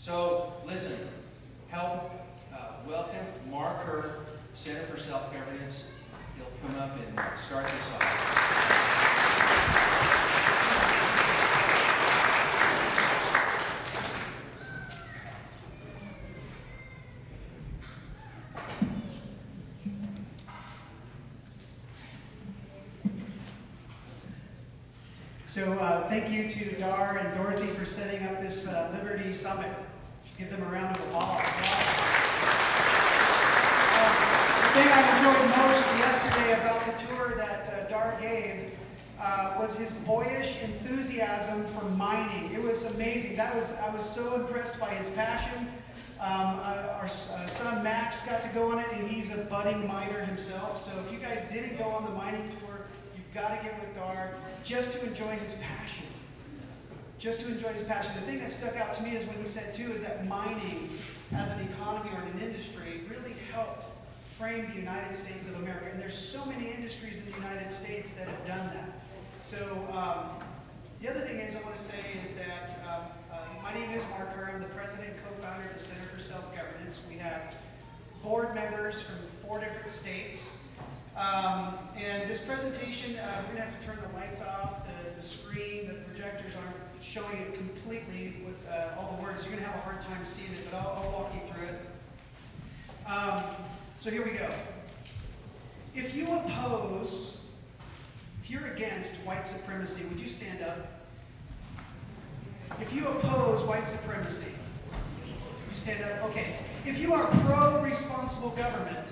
So listen, help welcome Mark Herr, Center for Self-Governance. He'll come up and start this off. So thank you to Dar and Dorothy for setting up this Liberty Summit. Give them a round of applause. The thing I enjoyed most yesterday about the tour that Dar gave was his boyish enthusiasm for mining. It was amazing. I was so impressed by his passion. Our son Max got to go on it, and he's a budding miner himself. So if you guys didn't go on the mining tour, you've got to get with Dar just to enjoy his passion. Just to enjoy his passion. The thing that stuck out to me is when he said too is that mining as an economy or an industry really helped frame the United States of America. And there's so many industries in the United States that have done that. So the other thing is I want to say is that my name is Mark Herr. I'm the president and co-founder of the Center for Self-Governance. We have board members from 4 different states. And this presentation, we're going to have to turn the lights off, the screen, the projectors aren't showing it completely with all the words. You're going to have a hard time seeing it, but I'll walk you through it. So here we go. If you oppose, if you're against white supremacy, would you stand up? If you oppose white supremacy, would you stand up? Okay. If you are pro-responsible government,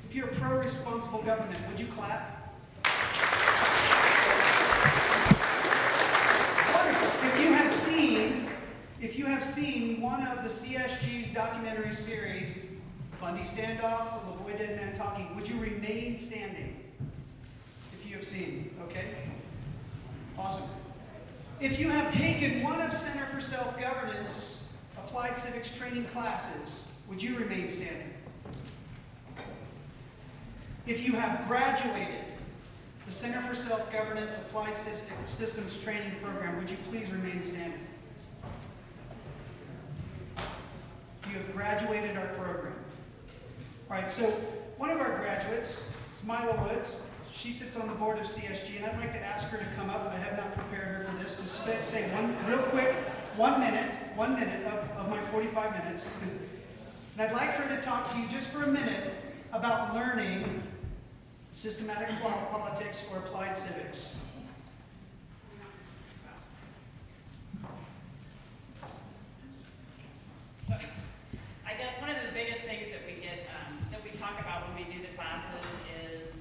if you're pro-responsible government, would you clap? Wonderful. If you have seen one of the CSG's documentary series, Bundy Standoff or The Boy Dead Man Talking, would you remain standing? If you have seen, okay? Awesome. If you have taken one of Center for Self-Governance Applied Civics training classes, would you remain standing? If you have graduated the Center for Self-Governance Applied Systems Training Program, would you please remain standing? You have graduated our program. All right, so one of our graduates is Mila Woods. She sits on the board of CSG, and I'd like to ask her to come up. I have not prepared her for this, to say one minute of my 45 minutes. And I'd like her to talk to you just for a minute about learning systematic politics or applied civics. So, I guess one of the biggest things that we get, that we talk about when we do the classes is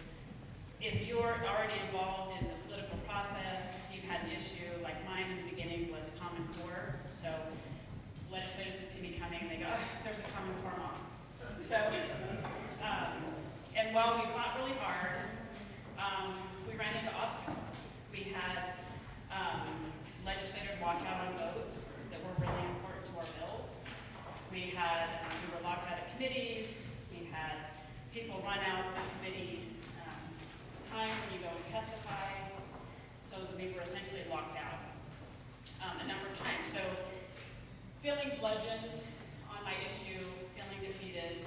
if you're already involved in the political process, you've had an issue, like mine in the beginning was Common Core. So legislators would see me coming and they go, oh, there's a Common Core mom. So, and while we fought really hard, we ran into obstacles. We had legislators walk out on votes that were really important to our bills. We were locked out of committees. We had people run out of committee time when you go and testify. So we were essentially locked out a number of times. So feeling bludgeoned on my issue, feeling defeated,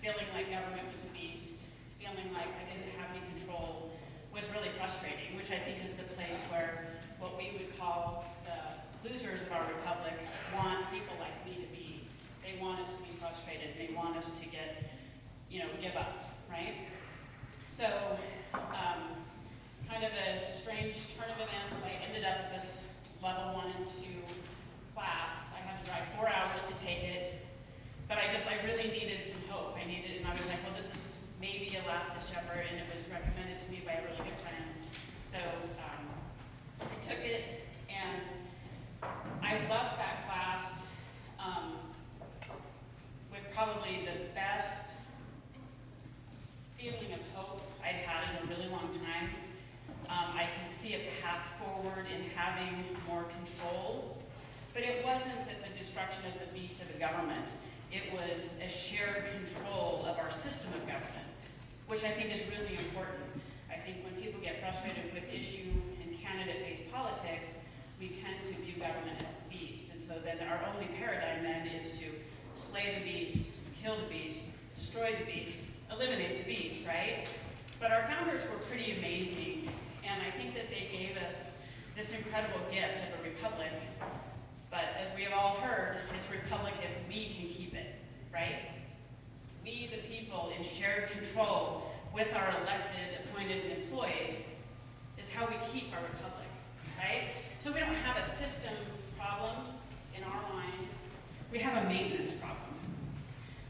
feeling like government was a beast, feeling like I didn't have any control was really frustrating, which I think is the place where what we would call the losers of our republic want people like me to be. They want us to be frustrated. They want us to get, give up, right? So, kind of a strange turn of events. I ended up at this level 1 and 2 class. I had to drive 4 hours to take it, but I really needed some hope. And I was like, well, this is maybe a last ditch effort, and it was recommended to me by a really good friend. So I took it, and I left that class with probably the best feeling of hope I'd had in a really long time. I can see a path forward in having more control, but it wasn't at the destruction of the beast of the government. It was a shared control of our system of government, which I think is really important. I think when people get frustrated with issue and candidate-based politics, we tend to view government as a beast. And so then our only paradigm then is kill the beast, destroy the beast, eliminate the beast, right? But our founders were pretty amazing, and I think that they gave us this incredible gift of a republic. But as we have all heard, it's republic if we can keep it, right? We, the people, in shared control with our elected, appointed, and employed, is how we keep our republic, right? So we don't have a system problem in our mind. We have a maintenance problem.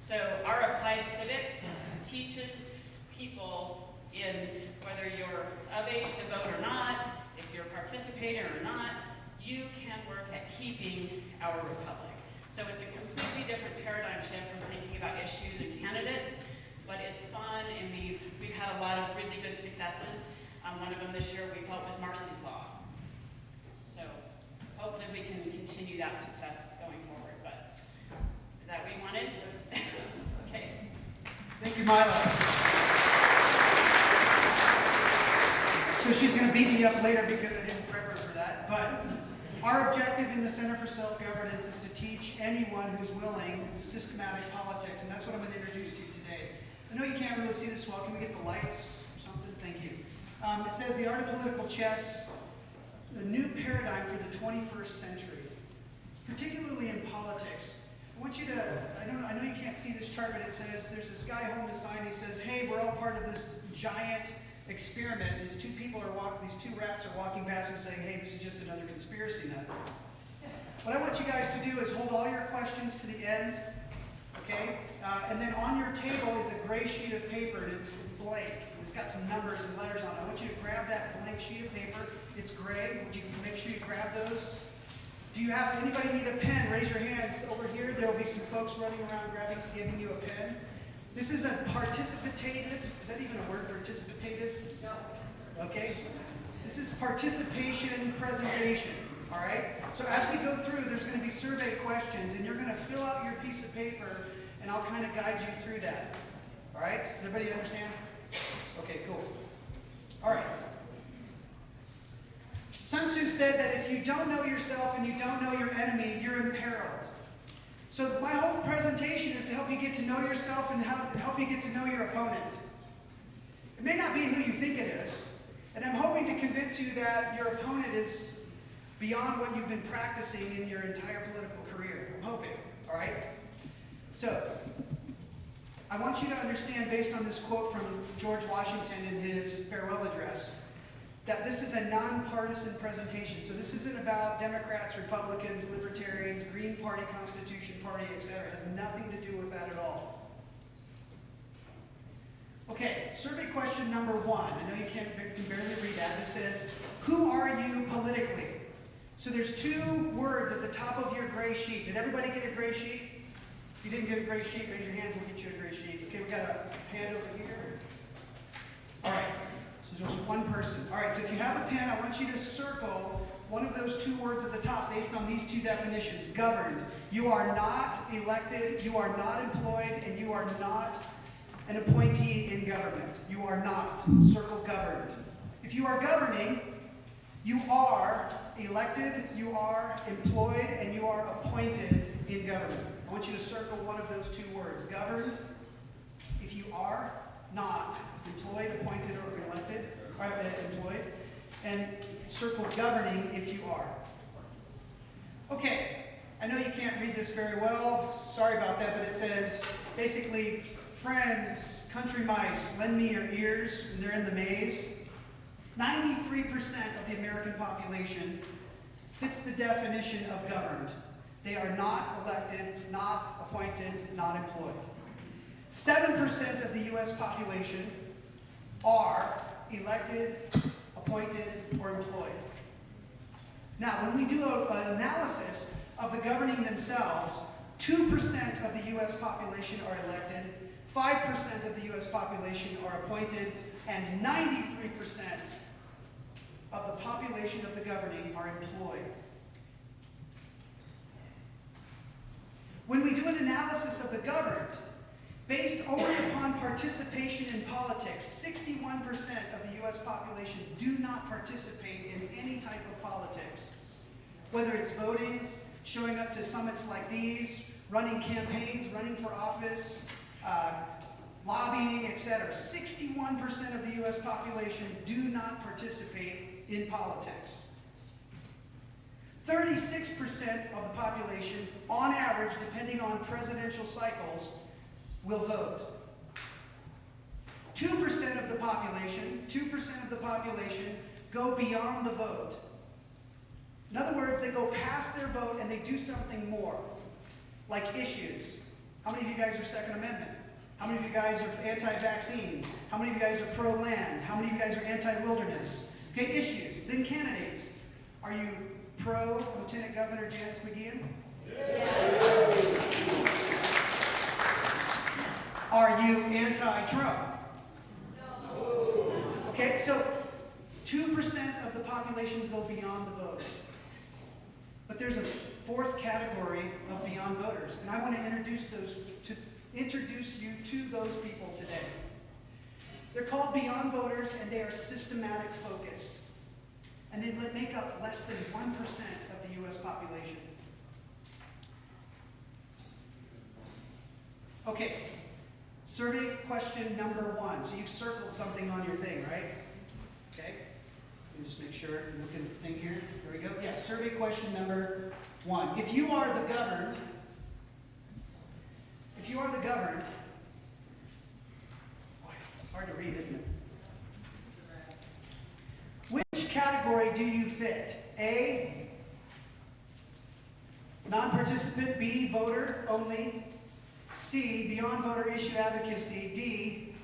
So our applied civics teaches people in whether you're of age to vote or not, if you're participating or not, you can work at keeping our republic. So it's a completely different paradigm shift from thinking about issues and candidates, but it's fun, and we've had a lot of really good successes. One of them this year we felt was Marcy's Law. So hopefully we can continue that success going forward, but is that what you wanted? Okay. Thank you, Mila. So she's going to beat me up later because I didn't prep her for that. But our objective in the Center for Self-Governance is to teach anyone who's willing systematic politics, and that's what I'm going to introduce to you today. I know you can't really see this well. Can we get the lights or something? Thank you. It says the art of political chess, the new paradigm for the 21st century. It's particularly in politics. I want you to, I know you can't see this chart, but it says, there's this guy holding a sign, he says, hey, we're all part of this giant experiment. These two rats are walking past and saying, hey, this is just another conspiracy nut. What I want you guys to do is hold all your questions to the end, okay? And then on your table is a gray sheet of paper, and it's blank. It's got some numbers and letters on it. I want you to grab that blank sheet of paper. It's gray. Would you make sure you grab those? Do you have, anybody need a pen? Raise your hands over here. There will be some folks running around giving you a pen. This is a participative, is that even a word, participative? No. Okay. This is participation presentation, all right? So as we go through, there's going to be survey questions, and you're going to fill out your piece of paper, and I'll kind of guide you through that. All right? Does everybody understand? Okay, cool. All right. Sun Tzu said that if you don't know yourself and you don't know your enemy, you're imperiled. So my whole presentation is to help you get to know yourself and help you get to know your opponent. It may not be who you think it is, and I'm hoping to convince you that your opponent is beyond what you've been practicing in your entire political career. I'm hoping, all right? So, I want you to understand, based on this quote from George Washington in his farewell address, that this is a nonpartisan presentation. So this isn't about Democrats, Republicans, Libertarians, Green Party, Constitution Party, etc. It has nothing to do with that at all. Okay, survey question number 1. I know you can barely read that. It says, who are you politically? So there's 2 words at the top of your gray sheet. Did everybody get a gray sheet? If you didn't get a gray sheet, raise your hand, we'll get you a gray sheet. Okay, we got a hand over here. All right, so there's one person. All right, so if you have a pen, I want you to circle one of those 2 words at the top based on these 2 definitions. Governed. You are not elected, you are not employed, and you are not an appointee in government. You are not. Circle governed. If you are governing, you are elected, you are employed, and you are appointed in government. I want you to circle one of those 2 words. Governed, if you are not employed, appointed, or elected, or employed, and circle governing if you are. Okay, I know you can't read this very well. Sorry about that, but it says basically, friends, country mice, lend me your ears, and they're in the maze. 93% of the American population fits the definition of governed. They are not elected, not appointed, not employed. 7% of the U.S. population are elected, appointed, or employed. Now, when we do an analysis of the governing themselves, 2% of the U.S. population are elected, 5% of the U.S. population are appointed, and 93% of the population of the governing are employed. When we do an analysis of the governed, based only upon participation in politics, 61% of the U.S. population do not participate in any type of politics. Whether it's voting, showing up to summits like these, running campaigns, running for office, lobbying, etc. 61% of the U.S. population do not participate in politics. 36% of the population, on average, depending on presidential cycles, will vote. 2% of the population go beyond the vote. In other words, they go past their vote and they do something more, like issues. How many of you guys are Second Amendment? How many of you guys are anti-vaccine? How many of you guys are pro-land? How many of you guys are anti-wilderness? Okay, issues. Then candidates. Are you pro Lieutenant Governor Janice McGeehan? Yeah. Are you anti-Trump? No. Okay, so 2% of the population go beyond the vote. But there's a fourth category of beyond voters, and I want to introduce you to those people today. They're called beyond voters, and they are systematic focused. And they make up less than 1% of the U.S. population. Okay, survey question number 1. So you've circled something on your thing, right? Okay, let me just make sure I'm looking at the thing here. There we go. Yeah, survey question number 1. If you are the governed, boy, it's hard to read, isn't it? Which category do you fit? A, non-participant. B, voter only. C, beyond voter issue advocacy. D,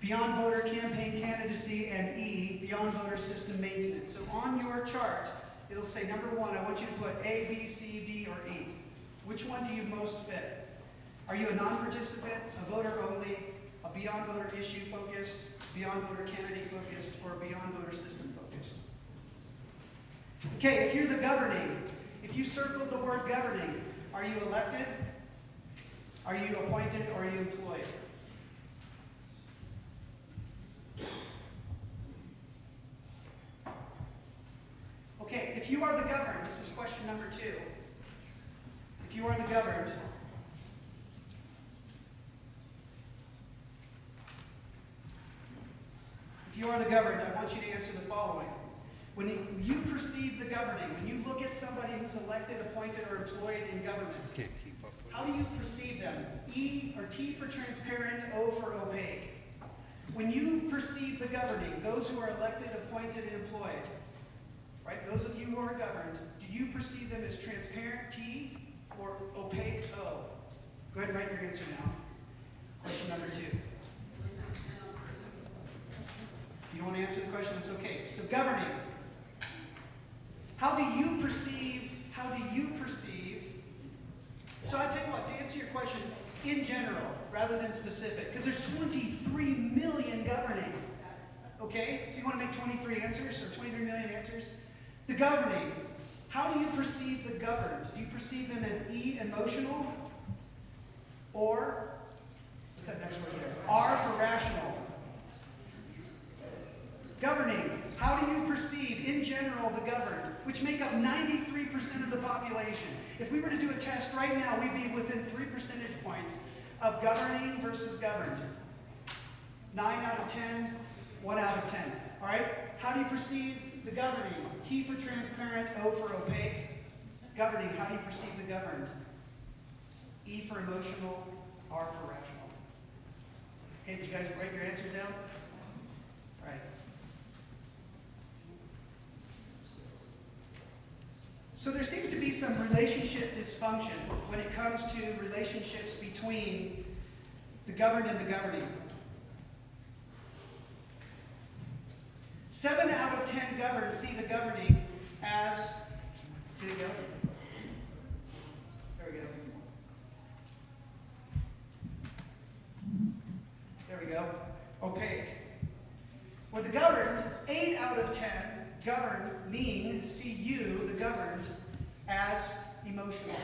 beyond voter campaign candidacy. And E, beyond voter system maintenance. So on your chart, it'll say number 1, I want you to put A, B, C, D, or E. Which one do you most fit? Are you a non-participant, a voter only, a beyond voter issue focused, beyond voter candidate focused, or beyond voter system focused? Okay, if you're the governing, if you circled the word governing, are you elected? Are you appointed, or are you employed? Okay, if you are the governed, this is question number 2. If you are the governed, I want you to answer the following. When you perceive the governing, when you look at somebody who's elected, appointed, or employed in government, how do you perceive them? E or T for transparent, O for opaque. When you perceive the governing, those who are elected, appointed, and employed, right? Those of you who are governed, do you perceive them as transparent, T, or opaque, O? Go ahead and write your answer now. Question number 2. If you don't want to answer the question, it's okay. So governing. How do you perceive, so I tell you what, to answer your question, in general, rather than specific, because there's 23 million governing. Okay? So you want to make 23 answers, or 23 million answers? The governing. How do you perceive the governed? Do you perceive them as E, emotional? Or, what's that next word there? R for rational. Governing. How do you perceive, in general, the governed, which make up 93% of the population? If we were to do a test right now, we'd be within 3 percentage points of governing versus governed. 9 out of 10, 1 out of 10. All right? How do you perceive the governing? T for transparent, O for opaque. Governing. How do you perceive the governed? E for emotional, R for rational. Okay, did you guys write your answers down? All right. So there seems to be some relationship dysfunction when it comes to relationships between the governed and the governing. 7 out of 10 governed see the governing as, there we go. There we go. There we go. Opaque. With the governed, 8 out of 10 governing see you, the governed, as emotional.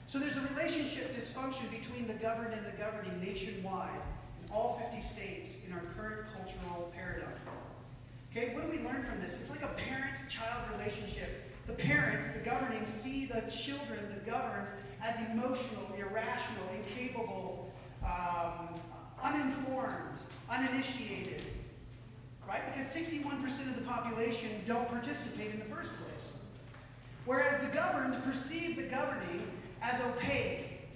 So there's a relationship dysfunction between the governed and the governing nationwide in all 50 states in our current cultural paradigm. Okay, what do we learn from this? It's like a parent-child relationship The parents, the governing, see the children, the governed, as emotional, irrational, incapable, uninformed, uninitiated, right? Because 61% of the population don't participate in the first place. Whereas the governed perceive the governing as opaque,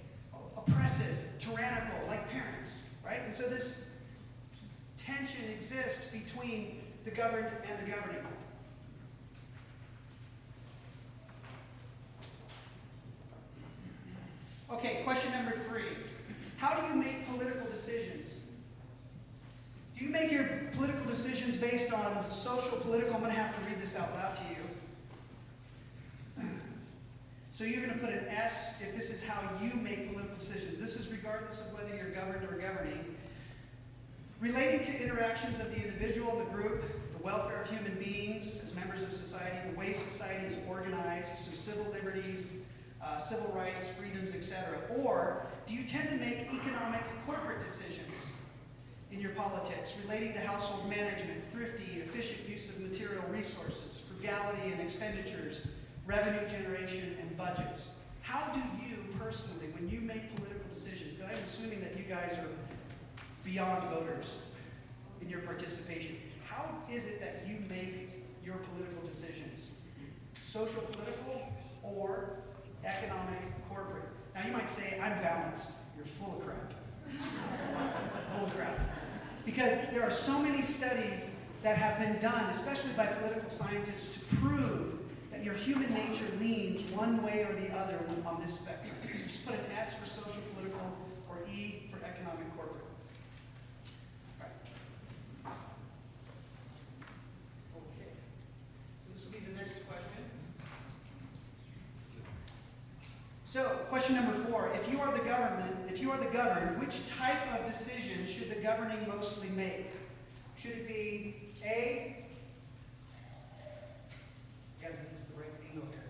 oppressive, tyrannical, like parents, right? And so this tension exists between the governed and the governing. Okay, question number 3. How do you make political decisions? Do you make your political decisions based on social, political? I'm going to have to read this out loud to you. So you're going to put an S if this is how you make political decisions. This is regardless of whether you're governed or governing. Relating to interactions of the individual, the group, the welfare of human beings as members of society, the way society is organized, so civil liberties, civil rights, freedoms, etc. Or do you tend to make economic, corporate decisions in your politics relating to household management, thrifty, efficient use of material resources, frugality and expenditures, revenue generation, and budgets? How do you personally, when you make political decisions, because I'm assuming that you guys are beyond voters in your participation, how is it that you make your political decisions? Social, political, or economic, corporate? Now you might say, I'm balanced. You're full of crap. Full of crap. Because there are so many studies that have been done, especially by political scientists, to prove that your human nature leans one way or the other on this spectrum. So just put an S for social, political, or E for economic, corporate. All right. Okay. So this will be the next question. So, question number 4. If you are the governed, which type of decision should the governing mostly make? Should it be A? I gotta use the right angle here.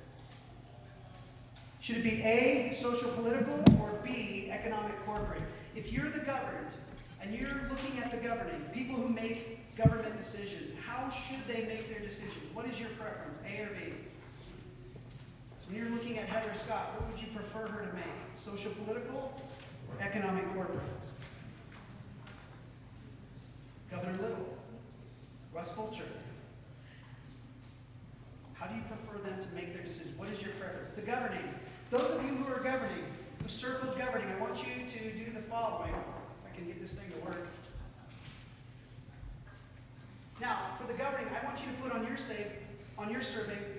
Should it be A, social political, or B, economic corporate? If you're the governed and you're looking at the governing, people who make government decisions, how should they make their decisions? What is your preference, A or B? When you're looking at Heather Scott, what would you prefer her to make? Social, political, or economic, corporate? Governor Little, Russ Fulcher. How do you prefer them to make their decisions? What is your preference? The governing. Those of you who are governing, who circled governing, I want you to do the following. If I can get this thing to work. Now, for the governing, I want you to put on your survey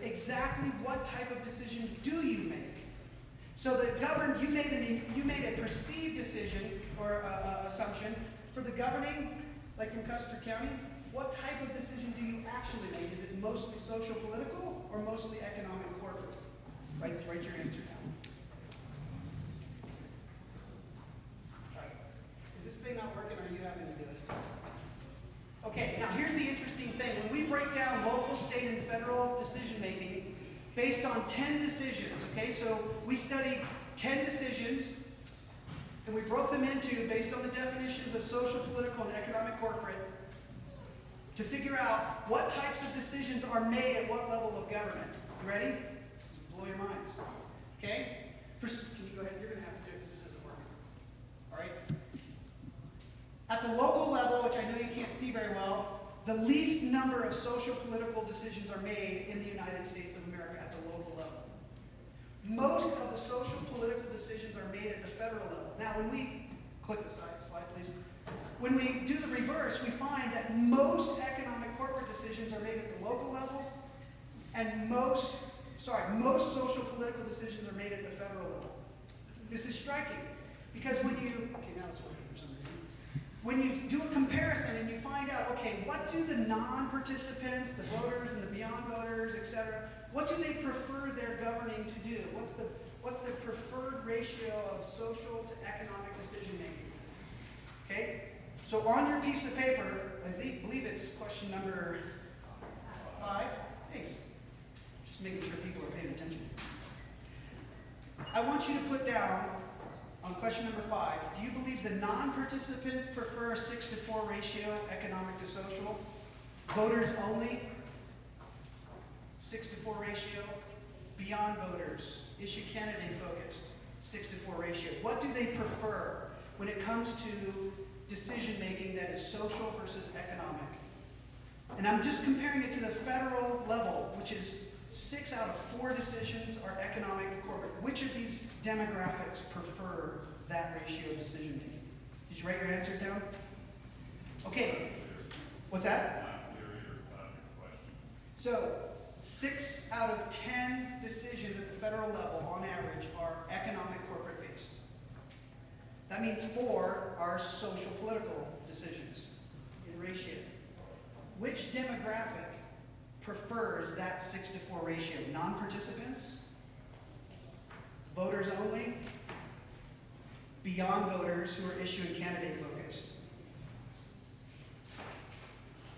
exactly what type of decision do you make. So the governed, you made a perceived decision or assumption. For the governing, like from Custer County, what type of decision do you actually make? Is it mostly social political or mostly economic corporate? Write your answer down. All right. Is this thing not working or are you having to do it? Okay, now here's the interesting thing. When we break down local, state, and federal decision making based on 10 decisions, okay, so we studied 10 decisions and we broke them into, based on the definitions of social, political, and economic corporate, to figure out what types of decisions are made at what level of government. You ready? This will blow your minds. Okay? Can you go ahead? You're going to have to do it because this isn't working. All right? At the local level, which I know you can't see very well, the least number of social political decisions are made in the United States of America at the local level. Most of the social political decisions are made at the federal level. Now, when we, click the slide please. When we do the reverse, we find that most economic corporate decisions are made at the local level, and most social political decisions are made at the federal level. This is striking, because when you, okay, now it's working for some reason. When you do a comparison and you find out, okay, what do the non-participants, the voters and the beyond voters, etc., what do they prefer their governing to do? What's the preferred ratio of social to economic decision making? Okay? So on your piece of paper, I believe it's question number 5. Thanks. Just making sure people are paying attention. I want you to put down on question number 5, do you believe the non-participants prefer a 6-to-4 ratio, economic to social? Voters only, 6-to-4 ratio, beyond voters, issue candidate focused, 6-to-4 ratio. What do they prefer when it comes to decision making that is social versus economic? And I'm just comparing it to the federal level, which is 6 out of 4 decisions are economic and corporate. Which of these demographics prefer that ratio of decision making? Did you write your answer down? Okay. What's that? So, 6 out of 10 decisions at the federal level, on average, are economic corporate based. That means 4 are social political decisions in ratio. Which demographic prefers that 6-to-4 ratio? Non-participants? Voters only? Beyond voters who are issue and candidate focused?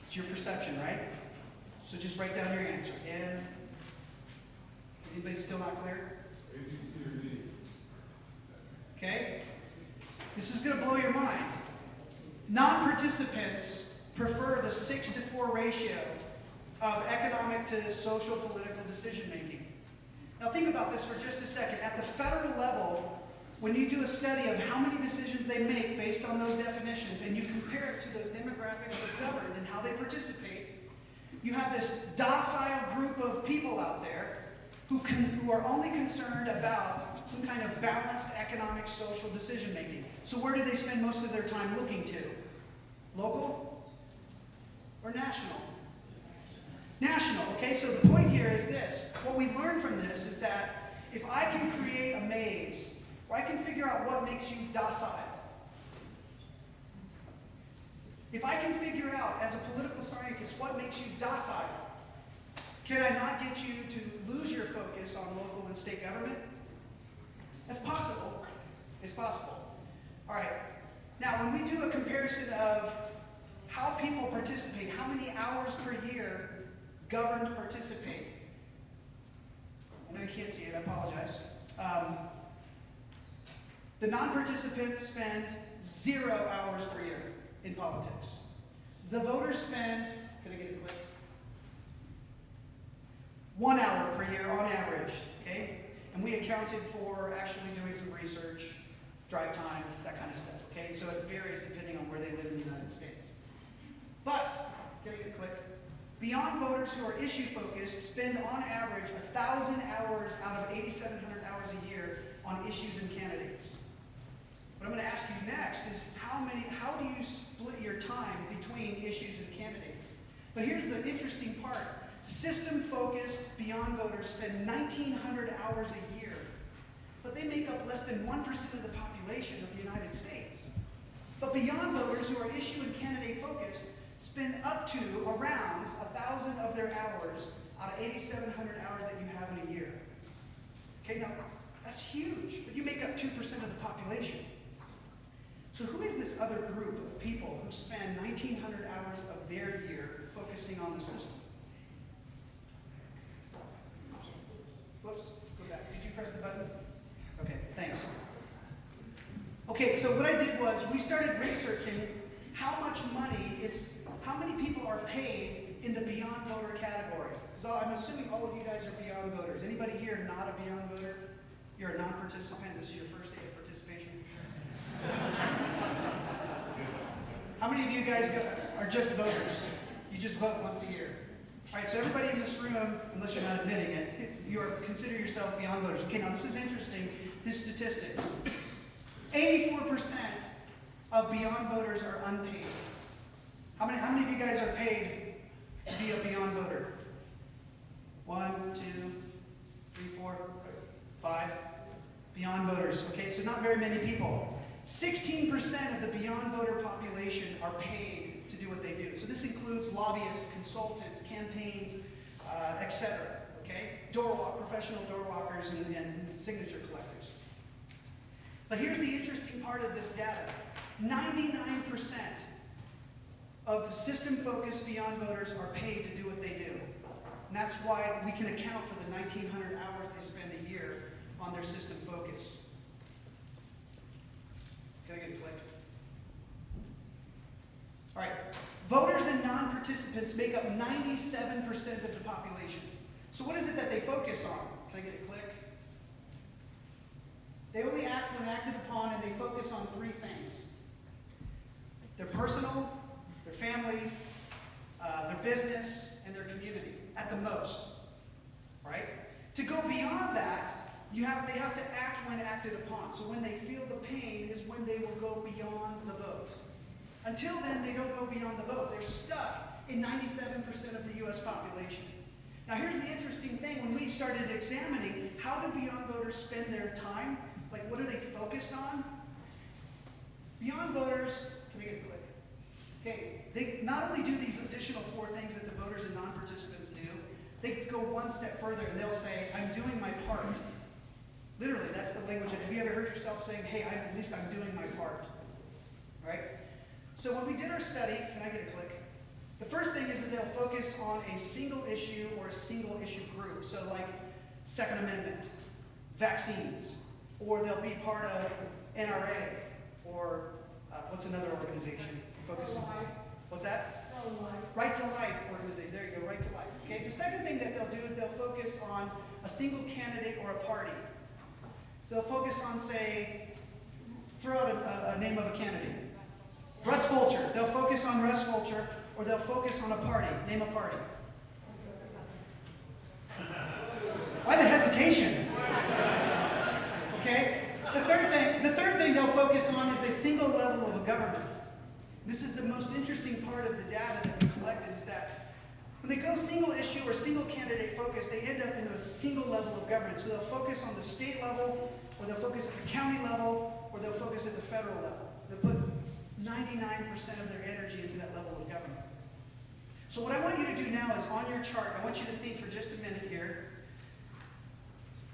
It's your perception, right? So just write down your answer. And anybody still not clear? A, B, C, or D. Okay? This is going to blow your mind. Non-participants prefer the 6-to-4 ratio of economic to social political decision making. Now think about this for just a second. At the federal level, when you do a study of how many decisions they make based on those definitions, and you compare it to those demographics that govern and how they participate, you have this docile group of people out there who are only concerned about some kind of balanced economic social decision making. So where do they spend most of their time looking to? Local or national? National, okay? So the point here is this. What we learn from this is that if I can create a maze, or I can figure out what makes you docile, if I can figure out, as a political scientist, what makes you docile, can I not get you to lose your focus on local and state government? That's possible. It's possible. All right. Now, when we do a comparison of how people participate, how many hours per year governed participate, I know you can't see it, I apologize. The non-participants spend 0 hours per year in politics. The voters spend, can I get a click? 1 hour per year on average, okay? And we accounted for actually doing some research, drive time, that kind of stuff, okay? So it varies depending on where they live in the United States. But, can I get a click? Beyond voters who are issue focused spend on average 1,000 hours out of 8,700 hours a year on issues and candidates. What I'm going to ask you next is how do you split your time between issues and candidates? But here's the interesting part. System-focused beyond voters spend 1,900 hours a year, but they make up less than 1% of the population of the United States. But beyond voters who are issue and candidate focused spend up to around 1,000 of their hours out of 8,700 hours that you have in a year. Okay, now that's huge, but you make up 2% of the population. So who is this other group of people who spend 1,900 hours of their year focusing on the system? Whoops, go back. Did you press the button? Okay, thanks. Okay, so what I did was we started researching how many people are paid in the beyond voter category. So I'm assuming all of you guys are beyond voters. Anybody here not a beyond voter? You're a non-participant. This is your first day of participation. How many of you guys are just voters? You just vote once a year. All right, so everybody in this room, unless you're not admitting it, consider yourself beyond voters. Okay, now this is interesting, this statistics. 84% of beyond voters are unpaid. How many of you guys are paid to be a beyond voter? 1, 2, 3, 4, 5. Beyond voters, okay, so not very many people. 16% of the beyond voter population are paid to do what they do. So this includes lobbyists, consultants, campaigns, etc. Okay? Professional door walkers and signature collectors. But here's the interesting part of this data. 99% of the system-focused beyond voters are paid to do what they do. And that's why we can account for the 1,900 hours they spend a year on their system focus. Can I get a click? All right. Voters and non-participants make up 97% of the population. So what is it that they focus on? Can I get a click? They only act when acted upon, and they focus on three things. Their personal, their family, their business, and their community, at the most. Right? To go beyond that, they have to act when acted upon. So when they feel the pain is when they will go beyond the vote. Until then, they don't go beyond the vote. They're stuck in 97% of the U.S. population. Now here's the interesting thing. When we started examining how do Beyond voters spend their time, like what are they focused on? Beyond voters, can we get a click? Okay, they not only do these additional four things that the voters and non-participants do, they go one step further and they'll say, I'm doing my part. Literally, that's the language. Have you ever heard yourself saying, hey, at least I'm doing my part? Right? So when we did our study, can I get a click? The first thing is that they'll focus on a single issue or a single issue group. So like Second Amendment, vaccines, or they'll be part of NRA, or what's another organization? Focus. What's that? Right to Life organization. There you go, Right to Life. Okay. The second thing that they'll do is they'll focus on a single candidate or a party. So they'll focus on, say, throw out a name of a candidate. Russ Fulcher. They'll focus on Russ Fulcher, or they'll focus on a party. Name a party. Why the hesitation? Okay? The third thing they'll focus on is a single level of a government. This is the most interesting part of the data that we collected, is that when they go single issue or single candidate focus, they end up in a single level of government. So they'll focus on the state level, or they'll focus at the county level, or they'll focus at the federal level. They'll put 99% of their energy into that level of government. So what I want you to do now is on your chart, I want you to think for just a minute here.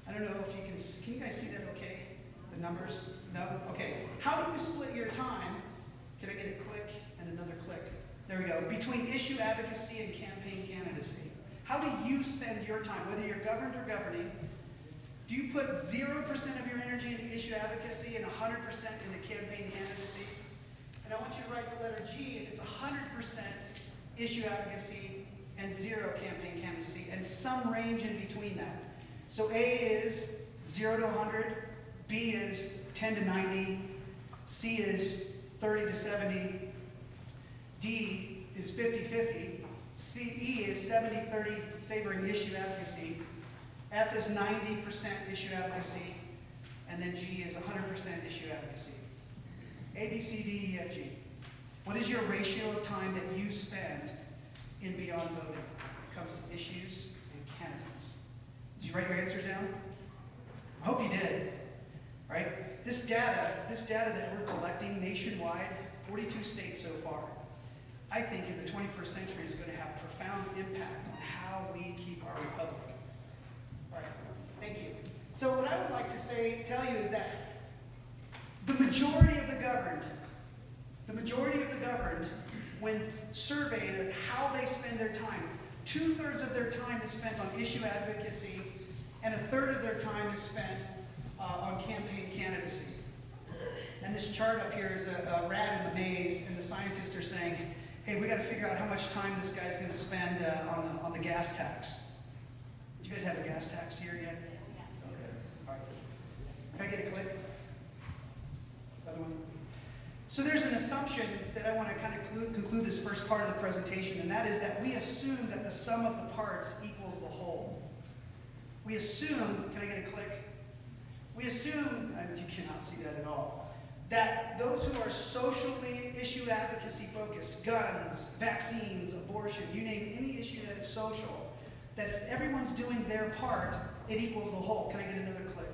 I don't know if you can you guys see that okay? The numbers? No? Okay. How do you split your time? Can I get a click and another click? There we go. Between issue advocacy and campaign candidacy. How do you spend your time, whether you're governed or governing? Do you put 0% of your energy into issue advocacy and 100% into campaign candidacy? And I want you to write the letter G if it's 100% issue advocacy and 0 campaign candidacy, and some range in between that. So A is 0 to 100, B is 10 to 90, C is 30 to 70, D is 50-50, CE is 70-30 favoring issue advocacy, F is 90% issue advocacy, and then G is 100% issue advocacy. A, B, C, D, E, F, G. What is your ratio of time that you spend in Beyond Voting when it comes to issues and candidates? Did you write your answers down? I hope you did. Right? This data that we're collecting nationwide, 42 states so far, I think in the 21st century is going to have profound impact on how we keep our republic. All right. Thank you. So what I would like to tell you is that the majority of the governed, when surveyed at how they spend their time, 2/3 of their time is spent on issue advocacy, and 1/3 of their time is spent on campaign candidacy. And this chart up here is a rat in the maze, and the scientists are saying, hey, we got to figure out how much time this guy's going to spend on the gas tax. Do you guys have a gas tax here yet? Okay. All right. Can I get a click? Other one. So there's an assumption that I want to kind of conclude this first part of the presentation, and that is that we assume that the sum of the parts equals the whole. We assume, can I get a click? We assume, and you cannot see that at all, that those who are socially issue advocacy focused, guns, vaccines, abortion, you name any issue that is social, that if everyone's doing their part, it equals the whole. Can I get another click?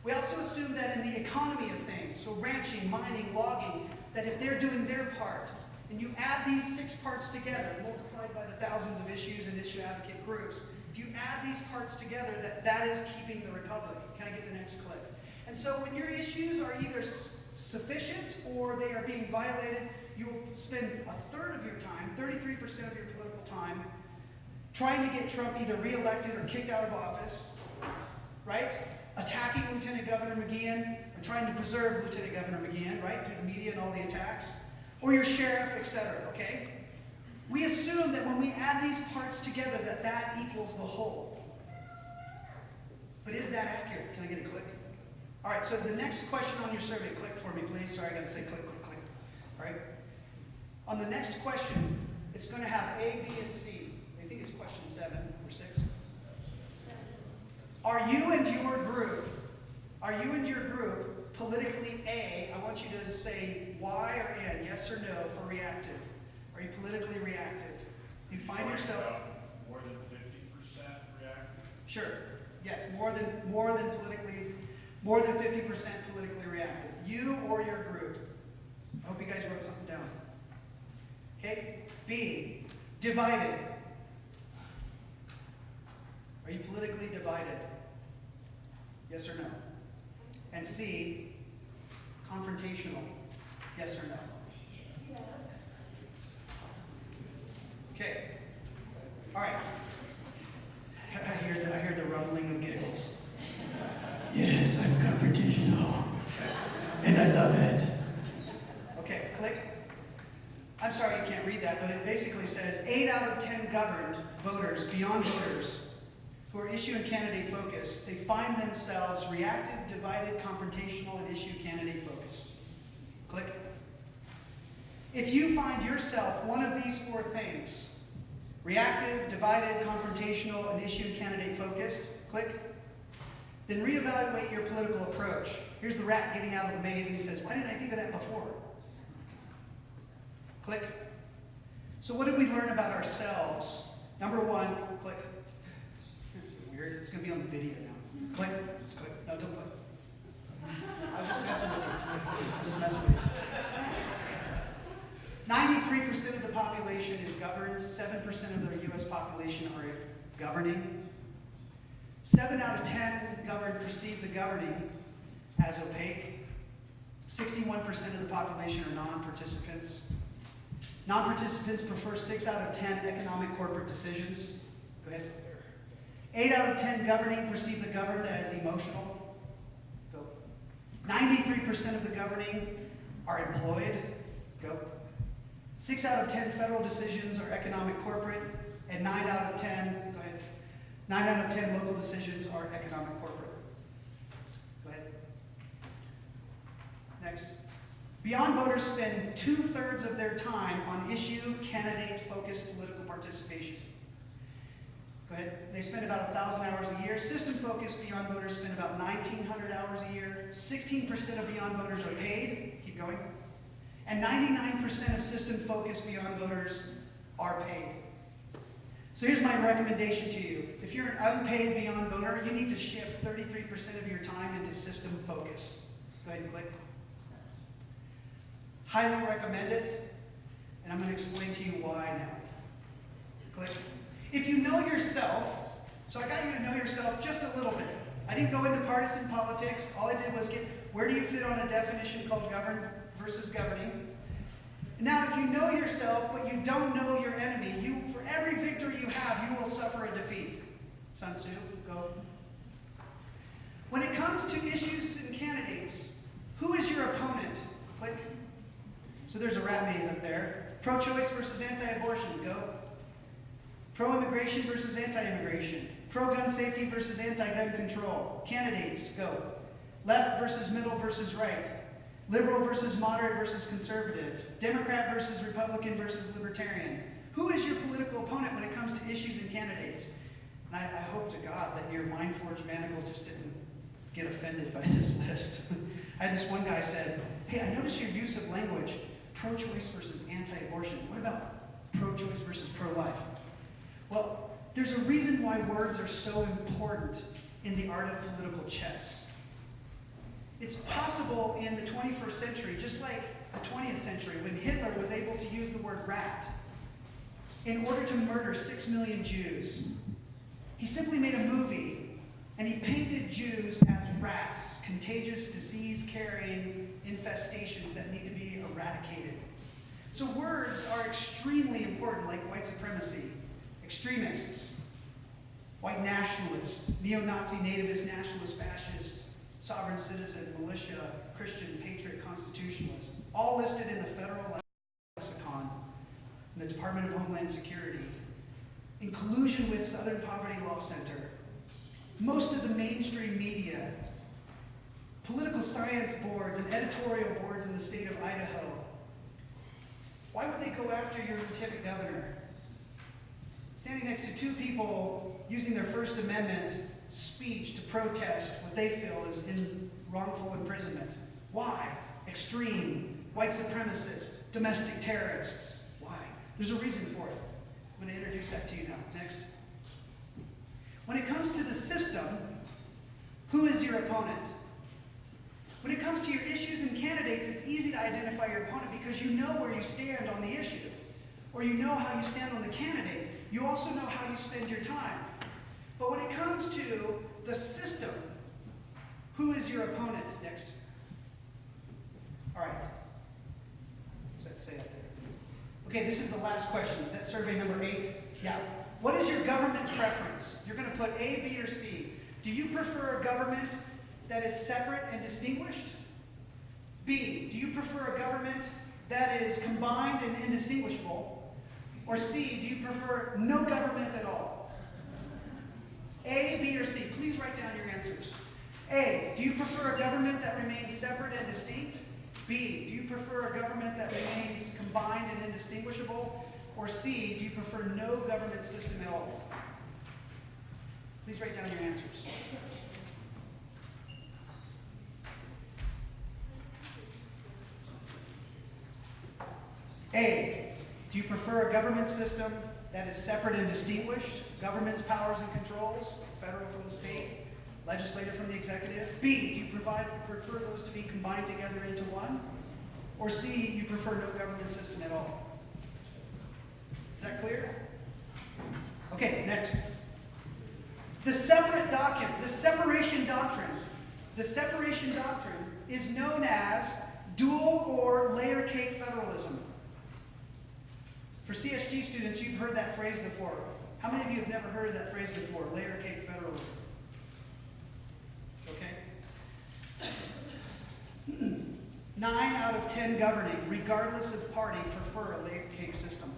We also assume that in the economy of things, so ranching, mining, logging, that if they're doing their part, and you add these 6 parts together, multiplied by the thousands of issues and issue advocate groups, if you add these parts together, that is keeping the republic. Can I get the next click? And so when your issues are either sufficient or they are being violated, you'll spend 1/3 of your time, 33% of your political time, trying to get Trump either reelected or kicked out of office, right? Attacking Lieutenant Governor McGeehan, or trying to preserve Lieutenant Governor McGeehan, right, through the media and all the attacks, or your sheriff, etc., okay? We assume that when we add these parts together, that equals the whole. But is that accurate? Can I get a click? All right, so the next question on your survey, click for me, please. Sorry, I got to say click, click, click. All right. On the next question, it's going to have A, B, and C. I think it's question 7 or 6. Are you and your group politically A? I want you to say Y or N, yes or no, for reactive. Are you politically reactive? Do you find yourself more than 50% reactive? Sure. Yes, more than 50% politically reactive. You or your group. I hope you guys wrote something down. Okay. B, divided. Are you politically divided? Yes or no? And C, confrontational. Yes or no? Yes. Okay. All right. I hear the rumbling of giggles. Yes, I'm confrontational. And I love it. Okay, click. I'm sorry you can't read that, but it basically says 8 out of 10 governed voters, beyond voters, who are issue and candidate focused, they find themselves reactive, divided, confrontational, and issue candidate focused. Click. If you find yourself one of these 4 things, reactive, divided, confrontational, and issue and candidate focused, click, then reevaluate your political approach. Here's the rat getting out of the maze and he says, why didn't I think of that before? Click. So what did we learn about ourselves? Number 1, click. It's weird. It's going to be on the video now. Click. Click. No, don't click. I was just messing with you. Just messing with you. 93% of the population is governed. 7% of the U.S. population are governing. 7 out of 10 governed perceive the governing as opaque. 61% of the population are non-participants. Non-participants prefer 6 out of 10 economic corporate decisions. Go ahead. 8 out of 10 governing perceive the governed as emotional. Go. 93% of the governing are employed. Go. 6 out of 10 federal decisions are economic corporate, and 9 out of 10, go ahead. 9 out of 10 local decisions are economic corporate. Go ahead. Next. Beyond voters spend 2/3 of their time on issue, candidate-focused political participation. Go ahead. They spend about 1,000 hours a year. System-focused Beyond voters spend about 1,900 hours a year. 16% of Beyond voters are paid. Keep going. And 99% of system-focused Beyond voters are paid. So here's my recommendation to you. If you're an unpaid Beyond voter, you need to shift 33% of your time into system focus. Go ahead and click. Highly recommend it, and I'm going to explain to you why now. Click. If you know yourself, so I got you to know yourself just a little bit. I didn't go into partisan politics. All I did was get, where do you fit on a definition called govern versus governing? Now, if you know yourself, but you don't know your enemy, for every victory you have, you will suffer a defeat. Sun Tzu, go. When it comes to issues and candidates, who is your opponent? Click. So there's a rat maze up there. Pro-choice versus anti-abortion, go. Pro-immigration versus anti-immigration. Pro-gun safety versus anti-gun control. Candidates, go. Left versus middle versus right. Liberal versus moderate versus conservative. Democrat versus Republican versus libertarian. Who is your political opponent when it comes to issues and candidates? And I hope to God that your Mind-Forged manacle just didn't get offended by this list. I had this one guy said, hey, I noticed your use of language, pro-choice versus anti-abortion. What about pro-choice versus pro-life? Well, there's a reason why words are so important in the art of political chess. It's possible in the 21st century, just like the 20th century, when Hitler was able to use the word rat in order to murder 6 million Jews. He simply made a movie, and he painted Jews as rats, contagious, disease-carrying infestations that need to be eradicated. So words are extremely important, like white supremacy, extremists, white nationalists, neo-Nazi, nativist, nationalist, fascist, sovereign citizen, militia, Christian, patriot, constitutionalist, all listed in the federal lexicon in the Department of Homeland Security, in collusion with Southern Poverty Law Center, most of the mainstream media, political science boards, and editorial boards in the state of Idaho, why would they go after your lieutenant governor? Standing next to two people using their First Amendment speech to protest what they feel is wrongful imprisonment. Why? Extreme, white supremacists, domestic terrorists. Why? There's a reason for it. I'm going to introduce that to you now. Next. When it comes to the system, who is your opponent? When it comes to your issues and candidates, it's easy to identify your opponent because you know where you stand on the issue, or you know how you stand on the candidate. You also know how you spend your time. But when it comes to the system, who is your opponent? Next. All right. What's that say up there? Okay, this is the last question. Is that survey number 8? Yeah. What is your government preference? You're going to put A, B, or C. Do you prefer a government that is separate and distinguished? B, do you prefer a government that is combined and indistinguishable? Or C, do you prefer no government at all? A, B, or C? Please write down your answers. A, do you prefer a government that remains separate and distinct? B, do you prefer a government that remains combined and indistinguishable? Or C, do you prefer no government system at all? Please write down your answers. A, do you prefer a government system that is separate and distinguished? Government's powers and controls, federal from the state, legislative from the executive. B, do you prefer those to be combined together into one? Or C, you prefer no government system at all? Is that clear? Okay, next. The separation doctrine. The separation doctrine is known as dual or layer cake federalism. For CSG students, you've heard that phrase before. How many of you have never heard of that phrase before? Layer cake federalism. Okay? 9 out of 10 governing, regardless of party, prefer a layer cake system.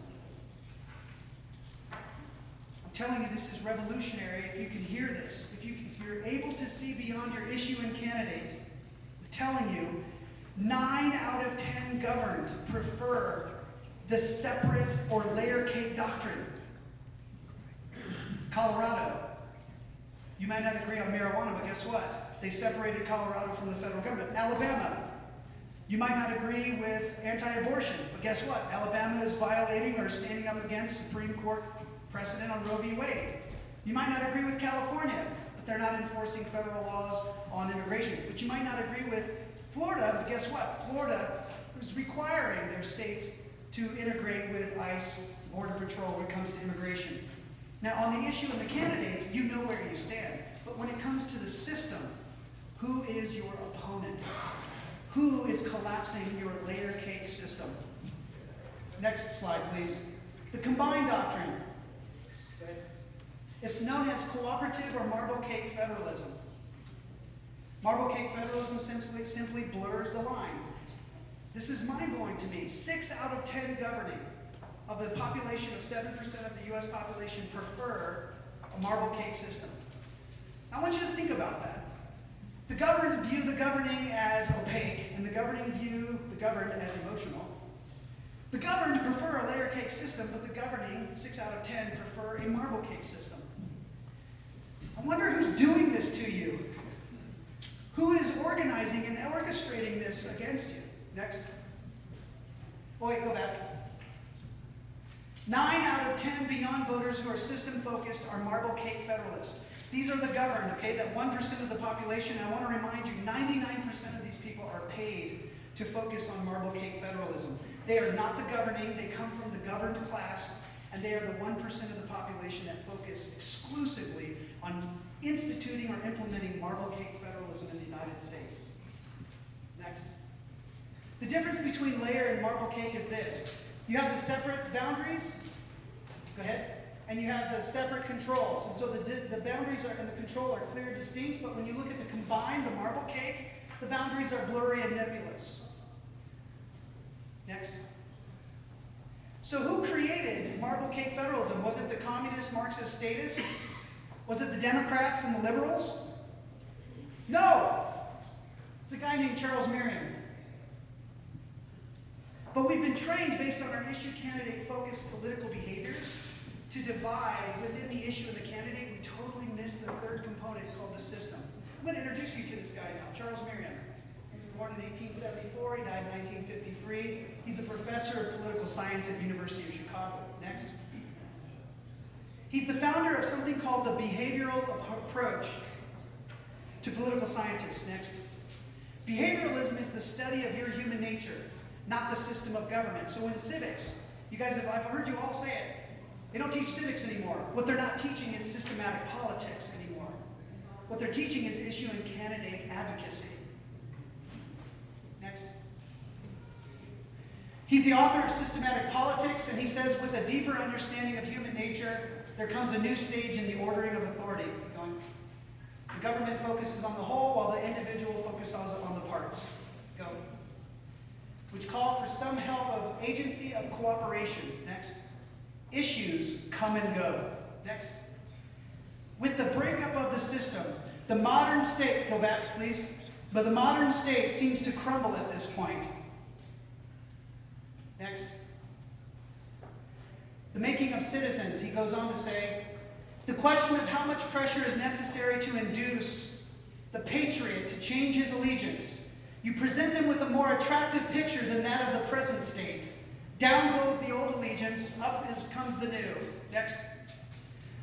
I'm telling you, this is revolutionary if you can hear this. If you're able to see beyond your issue and candidate, I'm telling you, 9 out of 10 governed prefer the separate or layer cake doctrine. Colorado, you might not agree on marijuana, but guess what? They separated Colorado from the federal government. Alabama, you might not agree with anti-abortion, but guess what? Alabama is violating or standing up against Supreme Court precedent on Roe v. Wade. You might not agree with California, but they're not enforcing federal laws on immigration. But you might not agree with Florida, but guess what? Florida is requiring their states to integrate with ICE, Border Patrol, when it comes to immigration. Now, on the issue of the candidate, you know where you stand. But when it comes to the system, who is your opponent? Who is collapsing your layer cake system? Next slide, please. The combined doctrine. It's known as cooperative or marble cake federalism. Marble cake federalism simply blurs the lines. This is mind-blowing to me. 6 out of 10 governing of the population of 7% of the U.S. population prefer a marble cake system. I want you to think about that. The governed view the governing as opaque, and the governing view the governed as emotional. The governed prefer a layer cake system, but the governing, 6 out of 10, prefer a marble cake system. I wonder who's doing this to you. Who is organizing and orchestrating this against you? Next. Oh, wait, go back. 9 out of 10 Beyond voters who are system-focused are marble cake federalists. These are the governed, okay, that 1% of the population. I want to remind you, 99% of these people are paid to focus on marble cake federalism. They are not the governing. They come from the governed class, and they are the 1% of the population that focus exclusively on instituting or implementing marble cake federalism in the United States. Next. The difference between layer and marble cake is this. You have the separate boundaries, go ahead, and you have the separate controls. And so the boundaries and the control are clear and distinct, but when you look at the combined, the marble cake, the boundaries are blurry and nebulous. Next. So who created marble cake federalism? Was it the communist Marxist statists? Was it the Democrats and the liberals? No! It's a guy named Charles Merriam. But we've been trained based on our issue candidate-focused political behaviors to divide within the issue and the candidate. We totally miss the third component called the system. I'm going to introduce you to this guy now, Charles Merriam. He was born in 1874, he died in 1953. He's a professor of political science at the University of Chicago. Next. He's the founder of something called the behavioral approach to political scientists. Next. Behavioralism is the study of your human nature, not the system of government. So in civics, you guys have, I've heard you all say it. They don't teach civics anymore. What they're not teaching is systematic politics anymore. What they're teaching is issue and candidate advocacy. Next. He's the author of Systematic Politics, and he says, with a deeper understanding of human nature, there comes a new stage in the ordering of authority. Keep going. The government focuses on the whole, while the individual focuses on the parts. Go. Which call for some help of agency of cooperation. Next. Issues come and go. Next. With the breakup of the system, the modern state, go back please, but the modern state seems to crumble at this point. Next. The making of citizens, he goes on to say, the question of how much pressure is necessary to induce the patriot to change his allegiance. You present them with a more attractive picture than that of the present state. Down goes the old allegiance, up comes the new. Next.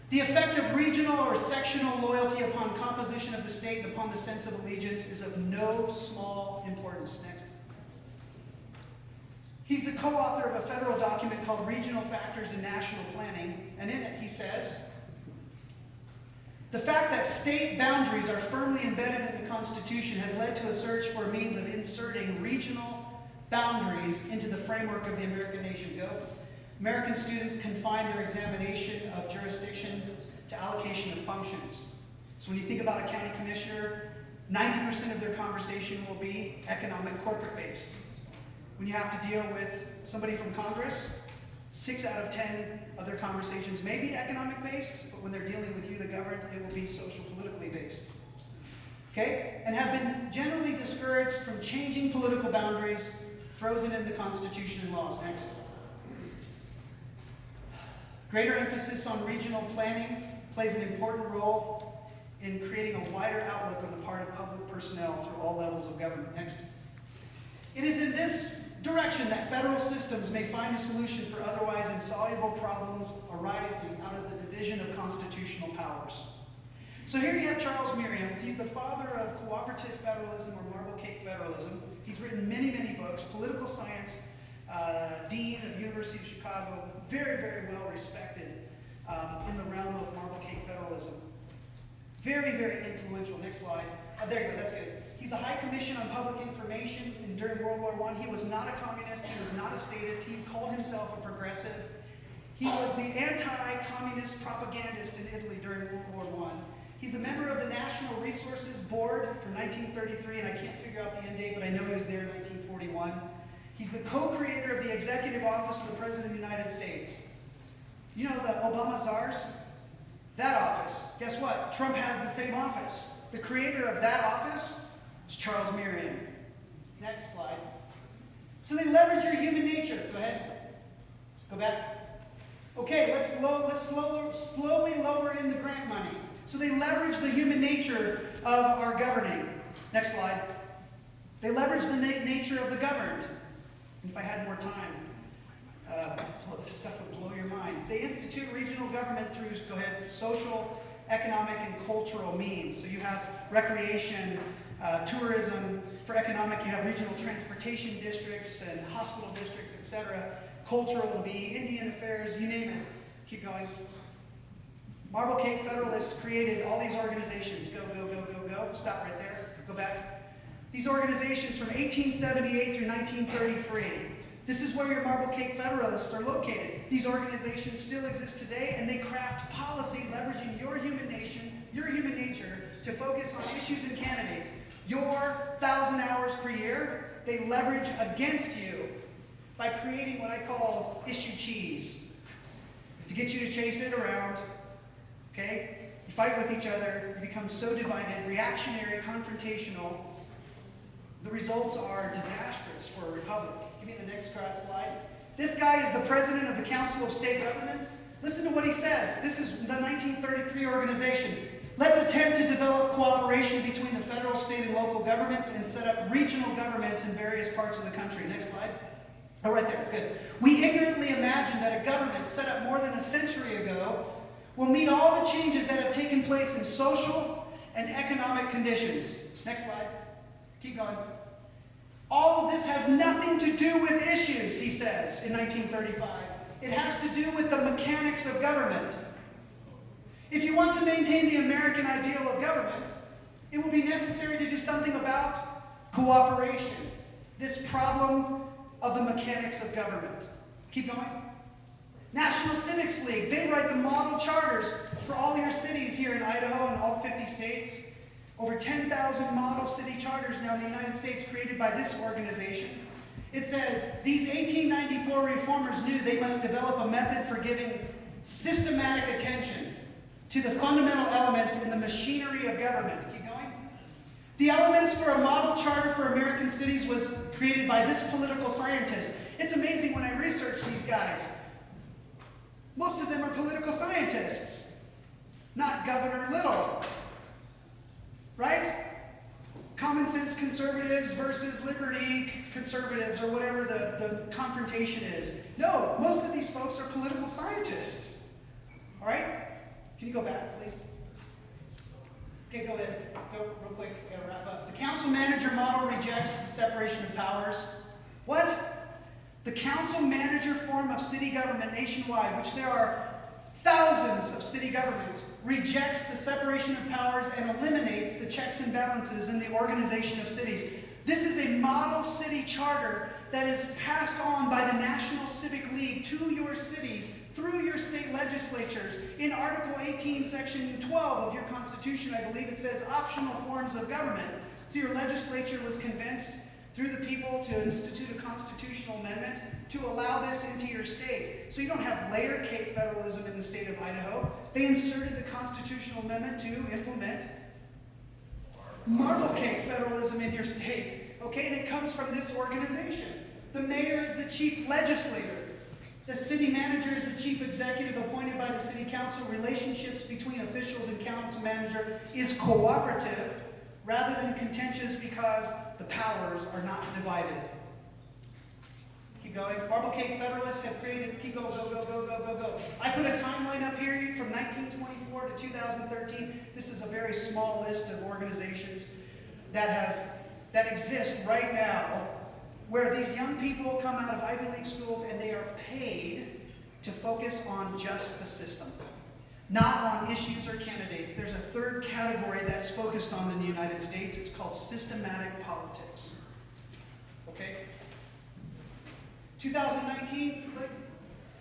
The effect of regional or sectional loyalty upon composition of the state and upon the sense of allegiance is of no small importance. Next. He's the co-author of a federal document called Regional Factors in National Planning, and in it he says, the fact that state boundaries are firmly embedded in the Constitution has led to a search for a means of inserting regional boundaries into the framework of the American nation. Go. American students confine their examination of jurisdiction to allocation of functions. So when you think about a county commissioner, 90% of their conversation will be economic corporate based. When you have to deal with somebody from Congress, 6 out of 10 of their conversations may be economic based, but when they're dealing with you, the government, it will be social politically based. Okay? And have been generally discouraged from changing political boundaries frozen in the Constitution and laws. Next. Greater emphasis on regional planning plays an important role in creating a wider outlook on the part of public personnel through all levels of government. Next. It is in this direction that federal systems may find a solution for otherwise insoluble problems arising out of the division of constitutional powers. So here you have Charles Merriam. He's the father of cooperative federalism or marble cake federalism. He's written many, many books, political science, dean of University of Chicago, very, very well respected in the realm of marble cake federalism. Very, very influential. Next slide. There you go, that's good. He's the High Commission on Public Information, and during World War I, he was not a communist, he was not a statist, he called himself a progressive. He was the anti-communist propagandist in Italy during World War I. He's a member of the National Resources Board from 1933, and I can't figure out the end date, but I know he was there in 1941. He's the co-creator of the Executive Office of the President of the United States. You know the Obama czars? That office. Guess what? Trump has the same office. The creator of that office is Charles Merriam. Next slide. So they leverage your human nature. Go ahead. Go back. Okay, let's slowly lower in the grant money. So they leverage the human nature of our governing. Next slide. They leverage the nature of the governed. And if I had more time, this stuff would blow your mind. They institute regional government through, go ahead, social, economic, and cultural means. So you have recreation, tourism. For economic, you have regional transportation districts and hospital districts, etc. Cultural will be Indian affairs, you name it. Keep going. Marble Cake Federalists created all these organizations. Go, go, go, go, go. Stop right there. Go back. These organizations from 1878 through 1933. This is where your Marble Cake Federalists are located. These organizations still exist today, and they craft policy leveraging your human nature to focus on issues and candidates. Your 1,000 hours per year, they leverage against you by creating what I call issue cheese to get you to chase it around. Okay? You fight with each other, you become so divided, reactionary, confrontational. The results are disastrous for a republic. Give me the next slide. This guy is the president of the Council of State Governments. Listen to what he says. This is the 1933 organization. Let's attempt to develop cooperation between the federal, state, and local governments and set up regional governments in various parts of the country. Next slide. Oh, right there. Good. We ignorantly imagine that a government set up more than a century ago will meet all the changes that have taken place in social and economic conditions. Next slide. Keep going. All of this has nothing to do with issues, he says in 1935. It has to do with the mechanics of government. If you want to maintain the American ideal of government, it will be necessary to do something about cooperation, this problem of the mechanics of government. Keep going. National Civics League, they write the model charters for all your cities here in Idaho and all 50 states. Over 10,000 model city charters now in the United States created by this organization. It says, these 1894 reformers knew they must develop a method for giving systematic attention to the fundamental elements in the machinery of government. Keep going. The elements for a model charter for American cities was created by this political scientist. It's amazing when I research these guys. Most of them are political scientists, not Governor Little. Right? Common sense conservatives versus liberty conservatives, or whatever the confrontation is. No, most of these folks are political scientists. All right? Can you go back, please? Okay, go ahead. Go real quick. Gotta wrap up. The council manager model rejects the separation of powers. What? The council manager form of city government nationwide, which there are thousands of city governments, rejects the separation of powers and eliminates the checks and balances in the organization of cities. This is a model city charter that is passed on by the National Civic League to your cities through your state legislatures. In Article 18, Section 12 of your Constitution, I believe it says optional forms of government. So your legislature was convinced through the people to institute a constitutional amendment to allow this into your state. So you don't have layer cake federalism in the state of Idaho. They inserted the constitutional amendment to implement marble cake federalism in your state. Okay, and it comes from this organization. The mayor is the chief legislator. The city manager is the chief executive appointed by the city council. Relationships between officials and council manager is cooperative rather than contentious because the powers are not divided. Keep going. Marble Cake Federalists have created, keep going, go. I put a timeline up here from 1924 to 2013. This is a very small list of organizations that exist right now, where these young people come out of Ivy League schools and they are paid to focus on just the system, not on issues or candidates. There's a third category that's focused on in the United States. It's called systematic politics. Okay? 2019,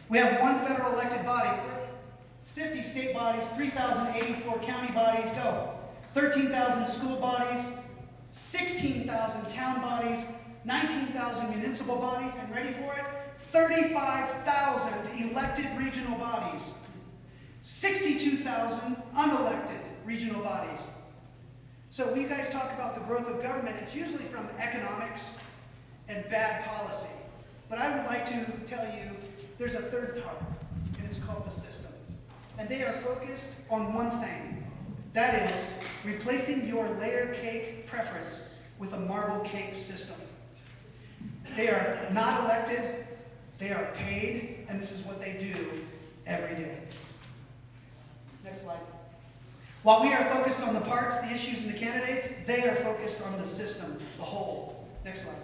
we have one federal elected body, 50 state bodies, 3,084 county bodies, go. 13,000 school bodies, 16,000 town bodies, 19,000 municipal bodies, and ready for it? 35,000 elected regional bodies, 62,000 unelected regional bodies. So when you guys talk about the growth of government, it's usually from economics and bad policy. But I would like to tell you there's a third part, and it's called the system. And they are focused on one thing. That is replacing your layer cake preference with a marble cake system. They are not elected, they are paid, and this is what they do every day. Next slide. While we are focused on the parts, the issues, and the candidates, they are focused on the system, the whole. Next slide.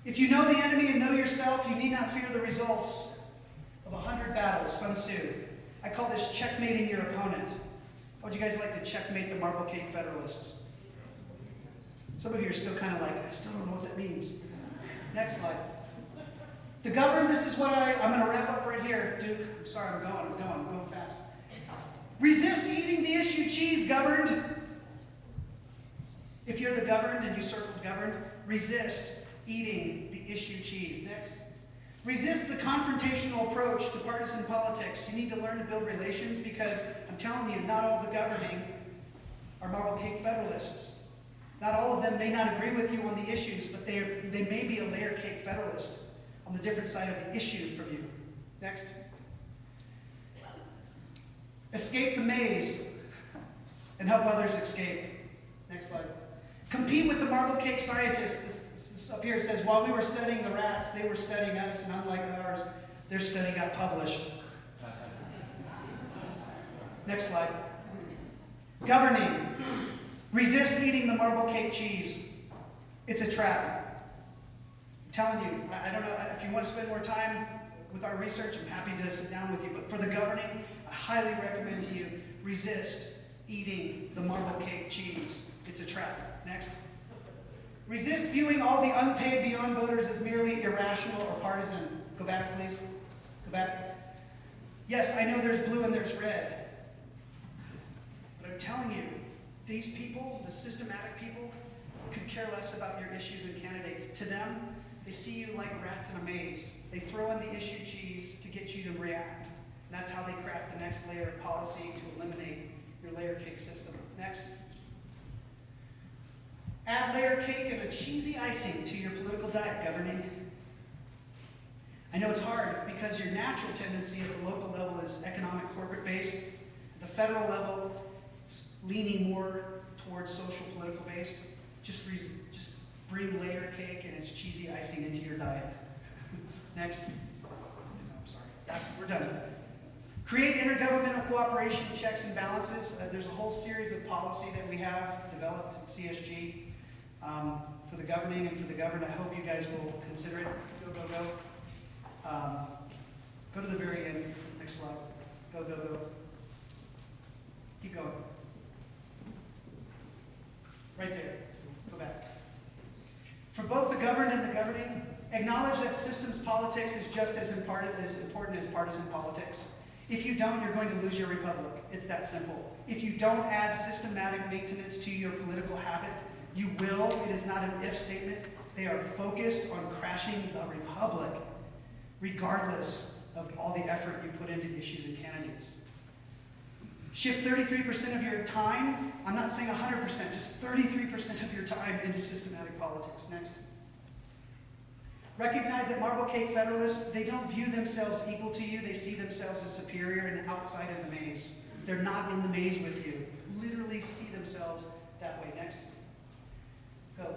If you know the enemy and know yourself, you need not fear the results of 100 battles. Sun Tzu. I call this checkmating your opponent. How would you guys like to checkmate the Marble Cake Federalists? Some of you are still kind of like, I still don't know what that means. Next slide. The governed, this is what I'm going to wrap up right here, Duke. I'm sorry, I'm going fast. Resist eating the issue cheese, governed. If you're the governed and you circled governed, resist eating the issue cheese. Next. Resist the confrontational approach to partisan politics. You need to learn to build relations because I'm telling you, not all the governing are Marble Cake Federalists. Not all of them may not agree with you on the issues, but they may be a layer cake Federalist on the different side of the issue from you. Next. Escape the maze and help others escape. Next slide. Compete with the Marble Cake scientists. This up here says, while we were studying the rats, they were studying us, and unlike ours, their study got published. Next slide. Governing. Resist eating the Marble Cake cheese. It's a trap. I'm telling you, I don't know, if you want to spend more time with our research, I'm happy to sit down with you, but for the governing, I highly recommend to you, resist eating the Marble Cake cheese. It's a trap. Next. Resist viewing all the unpaid Beyond voters as merely irrational or partisan. Go back, please. Go back. Yes, I know there's blue and there's red. But I'm telling you, these people, the systematic people, could care less about your issues and candidates. To them, they see you like rats in a maze. They throw in the issue cheese to get you to react. And that's how they craft the next layer of policy to eliminate your layer cake system. Next. Add layer cake and a cheesy icing to your political diet, governing. I know it's hard because your natural tendency at the local level is economic corporate based. At the federal level, it's leaning more towards social political based. Just bring layer cake and its cheesy icing into your diet. Next. No, I'm sorry. We're done. Create intergovernmental cooperation checks and balances. There's a whole series of policy that we have developed at CSG for the governing and for the governed. I hope you guys will consider it. Go, go, go. Go to the very end. Next slide. Go, go, go. Keep going. Right there. Go back. For both the governed and the governing, acknowledge that systems politics is just as important as partisan politics. If you don't, you're going to lose your republic. It's that simple. If you don't add systematic maintenance to your political habit, you will. It is not an if statement. They are focused on crashing the republic, regardless of all the effort you put into issues and candidates. Shift 33% of your time, I'm not saying 100%, just 33% of your time into systematic politics. Next. Recognize that Marble Cake Federalists, they don't view themselves equal to you. They see themselves as superior and outside of the maze. They're not in the maze with you. Literally see themselves that way. Next. Go.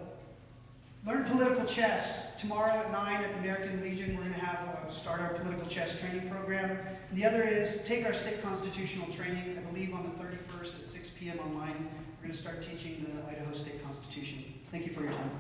Learn political chess. Tomorrow at 9 at the American Legion, we're going to have start our political chess training program. And the other is take our state constitutional training, I believe on the 31st at 6 p.m. online. We're going to start teaching the Idaho State Constitution. Thank you for your time.